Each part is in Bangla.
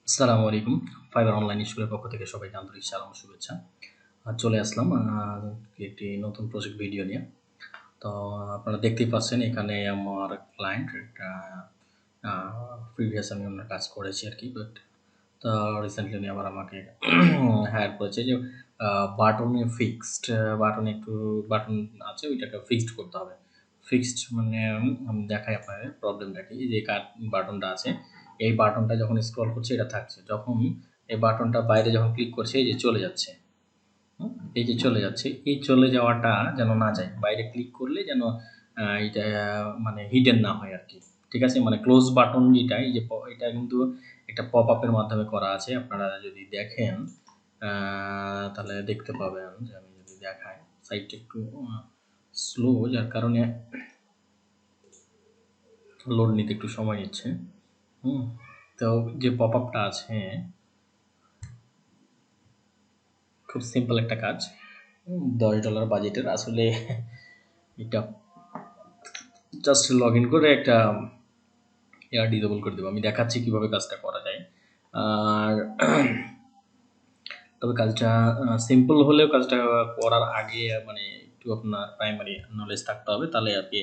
আসসালামু আলাইকুম। ফাইবার অনলাইন স্কুলের পক্ষ থেকে সবাইকে আন্তরিক সালাম ও শুভেচ্ছা। চলে আসলাম একটি নতুন প্রজেক্ট ভিডিও নিয়ে। তো আপনারা দেখতেই পাচ্ছেন এখানে আমার ক্লায়েন্ট একটা প্রিভিয়াস আমি ওনার কাজ করেছি আরকি। বাট তো রিসেন্টলি উনি আবার আমাকে হায়ার করেছে যে বাটনে ফিক্সড বাটনে একটু বাটন আছে ওইটাকে ফিক্সড করতে হবে। ফিক্সড মানে আমি দেখাই আপনাদের প্রবলেমটা কি। এই যে বাটনটা আছে, এই বাটনটা যখন স্ক্রল করছে এটা থাকছে। যখন এই বাটনটা বাইরে যখন ক্লিক করছে এই যে চলে যাচ্ছে। এই যে চলে যাচ্ছে, এই চলে যাওয়াটা যেন না যায়। বাইরে ক্লিক করলে যেন এটা মানে হিডেন না হয় আরকি। ঠিক আছে? মানে ক্লোজ বাটন যেটা এই যে এটা কিন্তু একটা পপআপ এর মাধ্যমে করা আছে। আপনারা যদি দেখেন তাহলে দেখতে পাবেন যে আমি যদি দেখাই সাইটটা একটু স্লো যার কারণে লোড নিতে একটু সময় নিচ্ছে। তো যে পপআপটা আছে খুব সিম্পল একটা কাজ। $10 বাজেটের আসলে এটা জাস্ট লগইন করে একটা ডিসেবল করে দেবো। আমি দেখাচ্ছি কিভাবে কাজটা করা যায়। আর তবে কাজটা সিম্পল হলেও কাজটা করার আগে মানে একটু আপনার প্রাইমারি নলেজ থাকতে হবে, তাহলে আর কি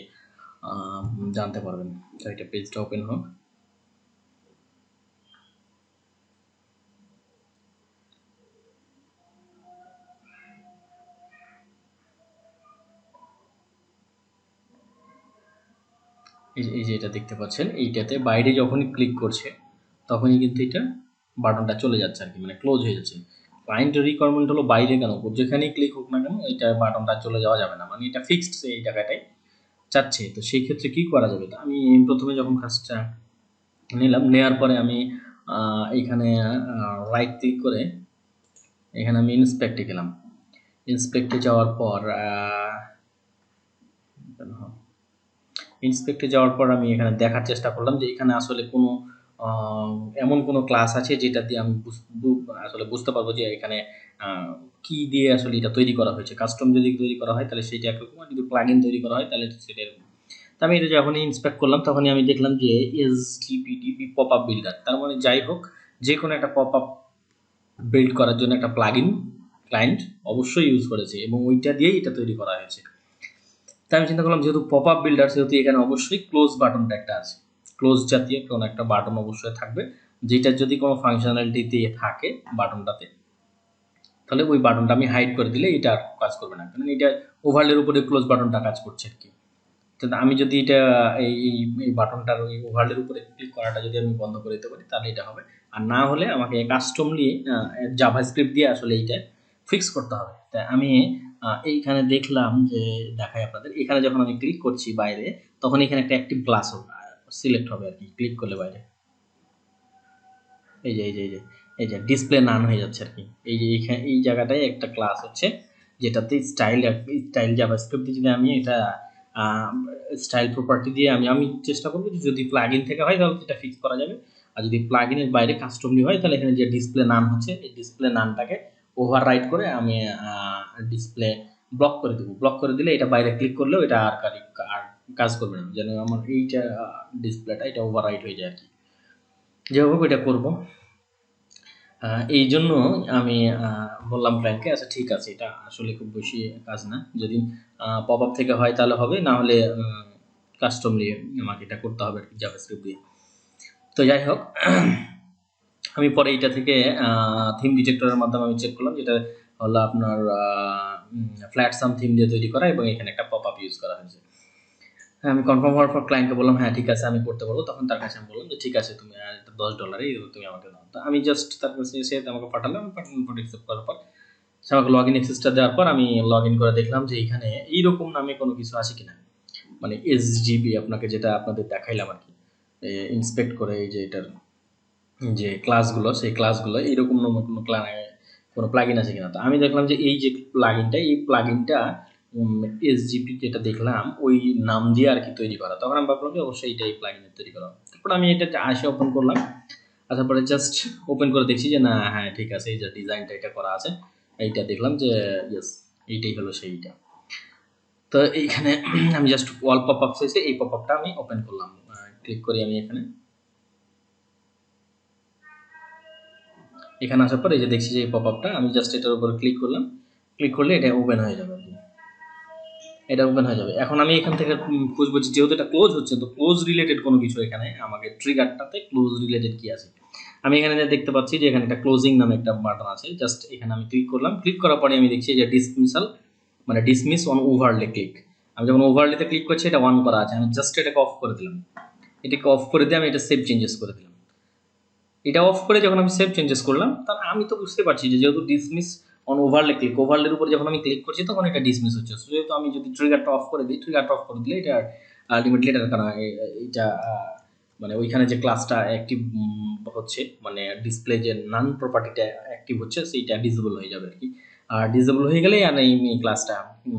জানতে পারবেন। তো এটা পেজটা ওপেন হোক। এই যে এটা দেখতে পাচ্ছেন, এইটাতে বাইরে যখনই ক্লিক করছে তখনই কিন্তু এটা বাটনটা চলে যাচ্ছে আর কি, মানে ক্লোজ হয়ে যাচ্ছে। ক্লায়েন্টের রিকোয়ারমেন্ট হলো বাইরে কেন, যেখানেই ক্লিক হোক না কেন এটা বাটনটা চলে যাওয়া যাবে না, মানে এটা ফিক্সড এই জায়গাটায় চাচ্ছে। তো সেই ক্ষেত্রে কি করা যাবে? তো আমি প্রথমে যখন কাজটা নিলাম, নেওয়ার পরে আমি এখানে রাইট ক্লিক করে এখানে আমি ইন্সপেক্টে গেলাম। ইন্সপেক্টে যাওয়ার পর আমি এখানে দেখার চেষ্টা করলাম যে এখানে আসলে কোনো এমন কোনো ক্লাস আছে যেটা দিয়ে আমি আসলে বুঝতে পারবো যে এখানে কি দিয়ে আসলে এটা তৈরি করা হয়েছে। কাস্টম যদি তৈরি করা হয় তাহলে সেটা একরকম, আর যদি প্লাগইন তৈরি করা হয় তাহলে সেটা এরকম। তো আমি এটা যখনই ইন্সপেক্ট করলাম তখনই আমি দেখলাম যে এসজিপিডি পপআপ বিল্ডার, তার মানে যাই হোক যে কোনো একটা পপআপ বিল্ড করার জন্য একটা প্লাগইন ক্লায়েন্ট অবশ্যই ইউজ করেছে এবং ওইটা দিয়েই এটা তৈরি করা হয়েছে। তাই আমি চিন্তা করলাম যেহেতু পপআপ বিল্ডার সেহেতু এখানে অবশ্যই ক্লোজ বাটনটা একটা আছে, ক্লোজ জাতীয় কোনো একটা বাটন অবশ্যই থাকবে, যেটা যদি কোনো ফাংশনালিটি দিয়ে থাকে বাটনটাতে তাহলে ওই বাটনটা আমি হাইড করে দিলে এটা আর কাজ করবে না, কারণ এটা ওভারলের উপরে ক্লোজ বাটনটা কাজ করছে আর কি। তো আমি যদি এটা এই এই বাটনটার ওই ওভারলের উপরে ক্লিক করাটা যদি আমি বন্ধ করে দিতে পারি তাহলে এটা হবে, আর না হলে আমাকে কাস্টমলি জাভাস্ক্রিপ্ট দিয়ে আসলে এইটা ফিক্স করতে হবে। তাই আমি এইখানে দেখলাম যে দেখাই আপনাদের, এখানে যখন আমি ক্লিক করছি বাইরে তখন এখানে একটা অ্যাক্টিভ ক্লাস সিলেক্ট হবে আর কি, ক্লিক করলে বাইরে এই যে এই যে এই যে এই যে ডিসপ্লে নান হয়ে যাচ্ছে আর কি। এই যে এইখানে এই জায়গাটায় একটা ক্লাস হচ্ছে যেটাতে স্টাইল জাভাস্ক্রিপ্ট যদি আমি এটা স্টাইল প্রপার্টি দিয়ে আমি চেষ্টা করবো যে যদি প্লাগইন থেকে হয় তাহলে এটা ফিক্স করা যাবে, আর যদি প্লাগইনের বাইরে কাস্টমলি হয় তাহলে এখানে যে ডিসপ্লে নাম হচ্ছে এই ডিসপ্লে নামটাকে ওভাররাইট করে আমি ডিসপ্লে ব্লক করে দেবো। ব্লক করে দিলে এটা বাইরে ক্লিক করলেও এটা আর কাজ করবে না, যেন আমার এইটা ডিসপ্লেটা এটা ওভাররাইট হয়ে যায় আর কি। যেভাবে এটা করবো এই জন্য আমি বললাম ক্লায়েন্টকে, আচ্ছা ঠিক আছে, এটা আসলে খুব বেশি কাজ না, যদি পপ আপ থেকে হয় তাহলে হবে, না হলে কাস্টমলি আমাকে এটা করতে হবে আর কি জাভাস্ক্রিপ্ট দিয়ে। তো যাই হোক আমি পরে এইটা থেকে থিম ডিটেক্টরের মাধ্যমে আমি চেক করলাম, যেটা হলো আপনার ফ্ল্যাট সাম থিম দিয়ে তৈরি করা এবং এখানে একটা পপ আপ ইউজ করা হয়েছে। হ্যাঁ, আমি কনফার্ম হওয়ার পর ক্লায়েন্টকে বললাম হ্যাঁ ঠিক আছে আমি করতে পারবো। তখন তার কাছে আমি বললাম যে ঠিক আছে তুমি এটা $10 তুমি আমাকে দাও। তো আমি জাস্ট তার কাছে সে আমাকে পাঠালাম, আমি পাঠানোর পর অ্যাকসেপ্ট করার পর সে আমাকে লগ ইন অ্যাক্সেসটা দেওয়ার পর আমি লগ ইন করে দেখলাম যে এখানে এইরকম নামে কোনো কিছু আছে কিনা, মানে এসজিপি আপনাকে যেটা আপনাদের দেখাইলাম আর কি ইন্সপেক্ট করে এই যে এটার যে ক্লাসগুলো সেই ক্লাসগুলো এইরকম কোনো প্লাগইন আছে কিনা। তো আমি দেখলাম যে এই যে এই প্লাগইনটা এসজিপি যেটা দেখলাম ওই নাম দিয়ে আর কি তৈরি করা। তখন আমি ভাবলাম যে অবশ্যই এইটাই প্লাগইনের তৈরি করা। তারপর আমি এটা আসে ওপেন করলাম, আসার পরে জাস্ট ওপেন করে দেখছি যে না হ্যাঁ ঠিক আছে, এই যে ডিজাইনটা এটা করা আছে এইটা দেখলাম যে ইয়েস এইটাই হলো সেইটা। তো এইখানে আমি জাস্ট ওয়াল পপ আপ চাইছে, এই পপ আপটা আমি ওপেন করলাম, ক্লিক করি আমি এখানে। এখানে আসার পর এই যে দেখছি যে এই পপআপটা, আমি জাস্ট এটার উপর ক্লিক করলাম, ক্লিক করলে এটা ওপেন হয়ে যাবে, এটা ওপেন হয়ে যাবে। এখন আমি এখান থেকে খুঁজবো যেহেতু এটা ক্লোজ হচ্ছে, তো ক্লোজ রিলেটেড কোনো কিছু এখানে আমাকে ট্রিগারটাতে ক্লোজ রিলেটেড কি আছে। আমি এখানে দেখতে পাচ্ছি যে এখানে একটা ক্লোজিং নামে একটা বাটন আছে, জাস্ট এখানে আমি ক্লিক করলাম, ক্লিক করার পরে আমি দেখছি যে ডিসমিসাল মানে ডিসমিস অন ওভারলে ক্লিক। আমি যখন ওভারলেতে ক্লিক করছি এটা অন করা আছে, আমি জাস্ট এটাকে অফ করে দিলাম, এটাকে অফ করে দিয়ে আমি এটা সেভ চেঞ্জেস করে দিলাম। এটা অফ করে যখন আমি সেভ চেঞ্জেস করলাম, তাহলে আমি তো বুঝতে পারছি যে যেহেতু ডিসমিস অন ওভারলে ক্লিক, ওভারলের উপর যখন আমি ক্লিক করছি তখন এটা ডিসমিস হচ্ছে। যেহেতু আমি যদি ট্রিগারটা অফ করে দিই, ট্রিগারটা অফ করে দিলে এটা আলটিমেটলি এটার কারণ এটা মানে ওইখানে যে ক্লাসটা অ্যাক্টিভ হচ্ছে, মানে ডিসপ্লে যে নান প্রপার্টিটা অ্যাক্টিভ হচ্ছে সেইটা ডিসেবল হয়ে যাবে আর কি। আর ডিসেবল হয়ে গেলেই আর এই ক্লাসটা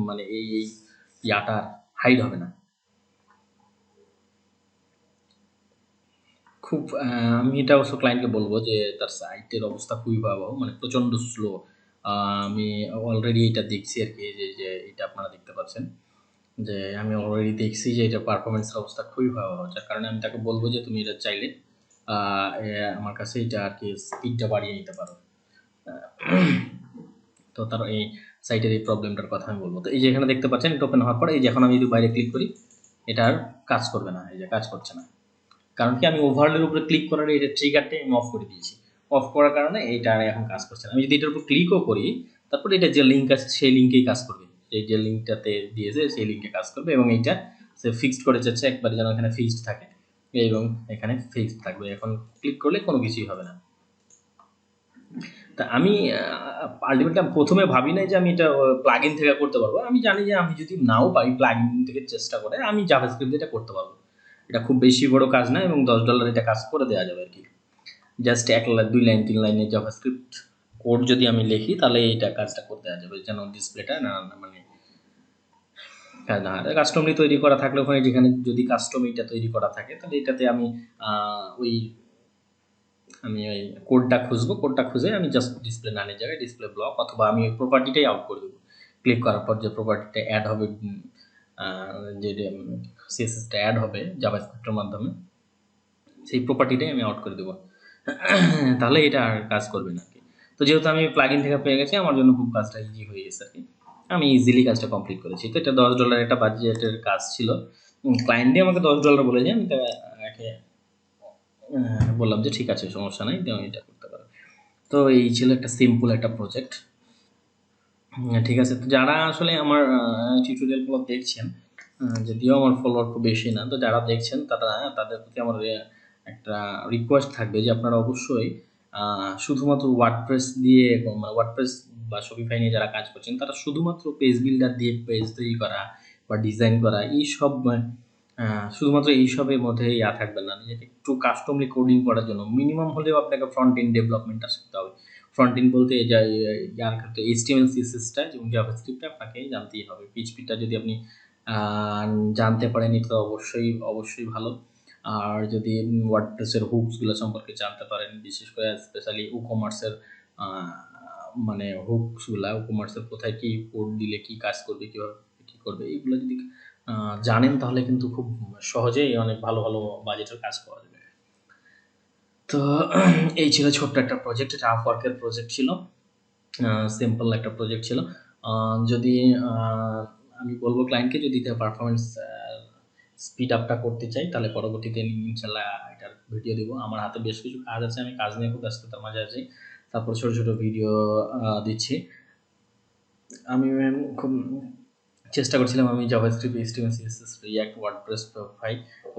মানে এই ইয়াটা হাইড হবে না। খুব আমি এটা অবশ্য ক্লায়েন্টকে বলবো যে তার সাইটের অবস্থা খুবই ভয়াবহ, মানে প্রচণ্ড স্লো। আমি অলরেডি এটা দেখছি আর কি, যে যে এটা আপনারা দেখতে পাচ্ছেন যে আমি অলরেডি দেখছি যে এটা পারফরমেন্সের অবস্থা খুবই ভয়াবহ, যার কারণে আমি তাকে বলবো যে তুমি এটা চাইলে আমার কাছে এটা আর কি স্পিডটা বাড়িয়ে নিতে পারো। তো তার এই সাইটের এই প্রবলেমটার কথা আমি বলবো। তো এই যে এখানে দেখতে পাচ্ছেন এটা ওপেন হওয়ার পরে এই যে এখন আমি যদি বাইরে ক্লিক করি এটা আর কাজ করবে না, এই যে কাজ করছে না, কারণ কি আমি ওভারলের উপরে ক্লিক করার এই যে ট্রিগারটাই আমি অফ করে দিয়েছি। অফ করার কারণে এইটা আর এখন কাজ করছে না। আমি যদি এটার উপর ক্লিকও করি তারপরে এটা যে লিঙ্ক আছে সেই লিঙ্কেই কাজ করবে, এই যে লিঙ্কটাতে দিয়েছে সেই লিঙ্কে কাজ করবে, এবং এইটা সে ফিক্সড করে যাচ্ছে একবারে যেন এখানে ফিক্সড থাকে, এবং এখানে ফিক্সড থাকবে। এখন ক্লিক করলে কোনো কিছুই হবে না। তা আমি আলটিমেটলি প্রথমে ভাবি নাই যে আমি এটা প্লাগইন থেকে করতে পারবো। আমি জানি যে আমি যদি নাও পারি প্লাগইন থেকে চেষ্টা করে আমি জাভাস্ক্রিপ্ট এটা করতে পারবো। এটা খুব বেশি বড় কাজ না, এবং $10 এটা কাজ করে দেওয়া যাবে আর কি। জাস্ট 1 লাইন 2 লাইন 3 লাইনের জাভাস্ক্রিপ্ট কোড যদি আমি লিখি তাহলে এটা কাজটা করে দেওয়া যাবে, যেন ডিসপ্লেটা না মানে না কাস্টমলি তৈরি করা থাকলে ওখানে যেখানে যদি কাস্টম এটা তৈরি করা থাকে তাহলে এটাতে আমি ওই ওই কোডটা খুঁজবো, কোডটা খুঁজে আমি জাস্ট ডিসপ্লে নানের জায়গায় ডিসপ্লে ব্লক অথবা আমি ওই প্রপার্টিটাই আউট করে দেবো। ক্লিক করার পর যে প্রপার্টিটা অ্যাড হবে, যে সিএসএসটা অ্যাড হবে জাভাস্ক্রিপ্টের মাধ্যমে, সেই প্রপার্টিটাই আমি আউট করে দেবো। তাহলে এটা আর কাজ করবে না আর কি। তো যেহেতু আমি প্লাগইন থেকে পেয়ে গেছি আমার জন্য খুব কাজটা ইজি হয়ে গেছে আর কি। আমি ইজিলি কাজটা কমপ্লিট করেছি। তো এটা $10 একটা বাজেটের কাজ ছিল। ক্লায়েন্টই আমাকে $10 বলেছে, আমি তাকে বললাম যে ঠিক আছে সমস্যা নাই, তুমি এটা করতে পারো। তো এই ছিল একটা সিম্পল একটা প্রজেক্ট। ঠিক আছে, তো যারা আসলে আমার টিউটোরিয়ালগুলো দেখছেন, যদিও আমার ফলোয়ার খুব বেশি না, তো যারা দেখছেন তারা তাদের প্রতি আমার একটা রিকোয়েস্ট থাকবে যে আপনারা অবশ্যই শুধুমাত্র ওয়ার্ডপ্রেস দিয়ে মানে ওয়ার্ডপ্রেস বা শপিফাই নিয়ে যারা কাজ করছেন তারা শুধুমাত্র পেজ বিল্ডার দিয়ে পেজ তৈরি করা বা ডিজাইন করা এইসব শুধুমাত্র এইসবের মধ্যে ইয়া থাকবেন না। নিজেকে একটু কাস্টমলি কোডিং করার জন্য মিনিমাম হলেও আপনাকে ফ্রন্ট এন্ড ডেভেলপমেন্টটা শিখতে হবে। ফ্রন্ট এন্ড বলতে যার ক্ষেত্রে এইচটিএমএল সিএসএসটা এবং জাভাস্ক্রিপ্টটা আপনাকে জানতেই হবে। পিএইচপিটা যদি আপনি জানতে পারেন এটা তো অবশ্যই অবশ্যই ভালো। আর যদি ওয়ার্ডপ্রেসের হুকসগুলো সম্পর্কে জানতে পারেন, বিশেষ করে স্পেশালি ই-কমার্সের মানে হুকসগুলা, ই-কমার্সের কোথায় কী কোড দিলে কী কাজ করবে, কীভাবে কী করবে, এইগুলো যদি জানেন তাহলে কিন্তু খুব সহজেই অনেক ভালো ভালো বাজেটের কাজ পাওয়া যাবে। তো এই ছিল ছোট্ট একটা প্রজেক্ট, এটা আপওয়ার্কের প্রজেক্ট ছিল, সিম্পল একটা প্রজেক্ট ছিল। যদি আমি বলবো ক্লায়েন্টকে যদি তার পারফরমেন্স স্পিড আপটা করতে চাই তাহলে পরবর্তীতে ইনশাল্লাহ এটার ভিডিও দেবো। আমার হাতে বেশ কিছু কাজ আছে, আমি কাজ নিয়ে খুব ব্যস্ততার মাঝে আছি, তারপর ছোটো ছোটো ভিডিও দিচ্ছি। আমি খুব চেষ্টা করছিলাম আমি JavaScript, HTML, CSS, React, WordPress,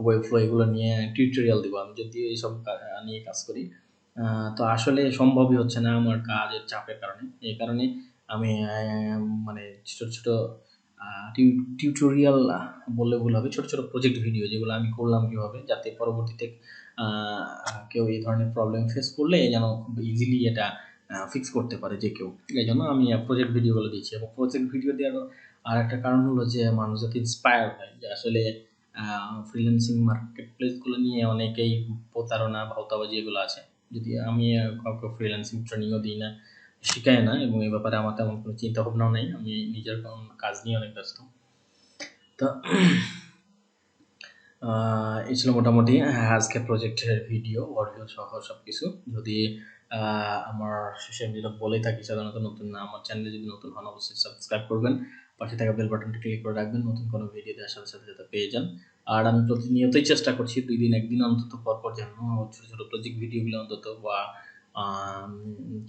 Webflow এগুলো নিয়ে টিউটোরিয়াল দেবো আমি, যদি এইসব নিয়ে কাজ করি। তো আসলে সম্ভবই হচ্ছে না আমার কাজের চাপের কারণে। এই কারণে আমি মানে ছোটো ছোটো টিউটোরিয়াল বললে ভুল হবে, ছোটো ছোটো প্রজেক্ট ভিডিও যেগুলো আমি করলাম কীভাবে, যাতে পরবর্তীতে কেউ এই ধরনের প্রবলেম ফেস করলে যেন খুব ইজিলি এটা ফিক্স করতে পারে যে কেউ। এই জন্য আমি প্রজেক্ট ভিডিওগুলো দিচ্ছি, এবং প্রজেক্ট ভিডিও দেওয়ার আর একটা কারণ হলো যে মানুষ যাতে ইন্সপায়ার হয়, যে আসলে ফ্রিল্যান্সিং মার্কেট প্লেসগুলো নিয়ে অনেকেই প্রতারণা ভাওতাবাজি এগুলো আছে। যদি আমি কাউকে ফ্রিল্যান্সিং ট্রেনিংও দিই না, শিখাই না, এবং এই ব্যাপারে আমার তেমন কোনো চিন্তা ভাবনাও নেই, আমি নিজের কাজ নিয়ে অনেক ব্যস্ত। তো এই ছিল মোটামুটি আজকে প্রজেক্টের ভিডিও ওভারভিউ সহ সব কিছু। যদি আমার শেষে আমি যেটা বলে থাকি সাধারণত, নতুন আমার চ্যানেলে যদি নতুন হন অবশ্যই সাবস্ক্রাইব করবেন, পাশে থাকা বেল বাটনটি ক্লিক করে রাখবেন নতুন কোনো ভিডিও দেওয়ার সাথে সাথে যাতে পেয়ে যান। আর আমি প্রতিনিয়তই চেষ্টা করছি 2 দিন 1 দিন অন্তত পর যেন ছোট ছোট প্রজেক্ট ভিডিওগুলো অন্তত বা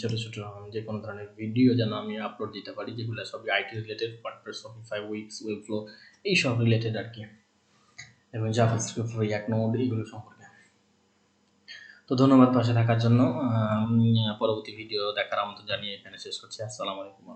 ছোট ছোট যে কোনো ধরনের ভিডিও যেন আমি আপলোড দিতে পারি, যেগুলো সবই IT related, WordPress, Shopify, Wix, Webflow এইসব রিলেটেড আর কি, এবং জাভাস্ক্রিপ্ট, রিঅ্যাক্ট নোড এগুলো সম্পর্কে। তো ধন্যবাদ পাশে থাকার জন্য। পরবর্তী ভিডিও দেখার আমন্ত্রণ জানিয়ে এখানে শেষ করছি। আসসালামু আলাইকুম।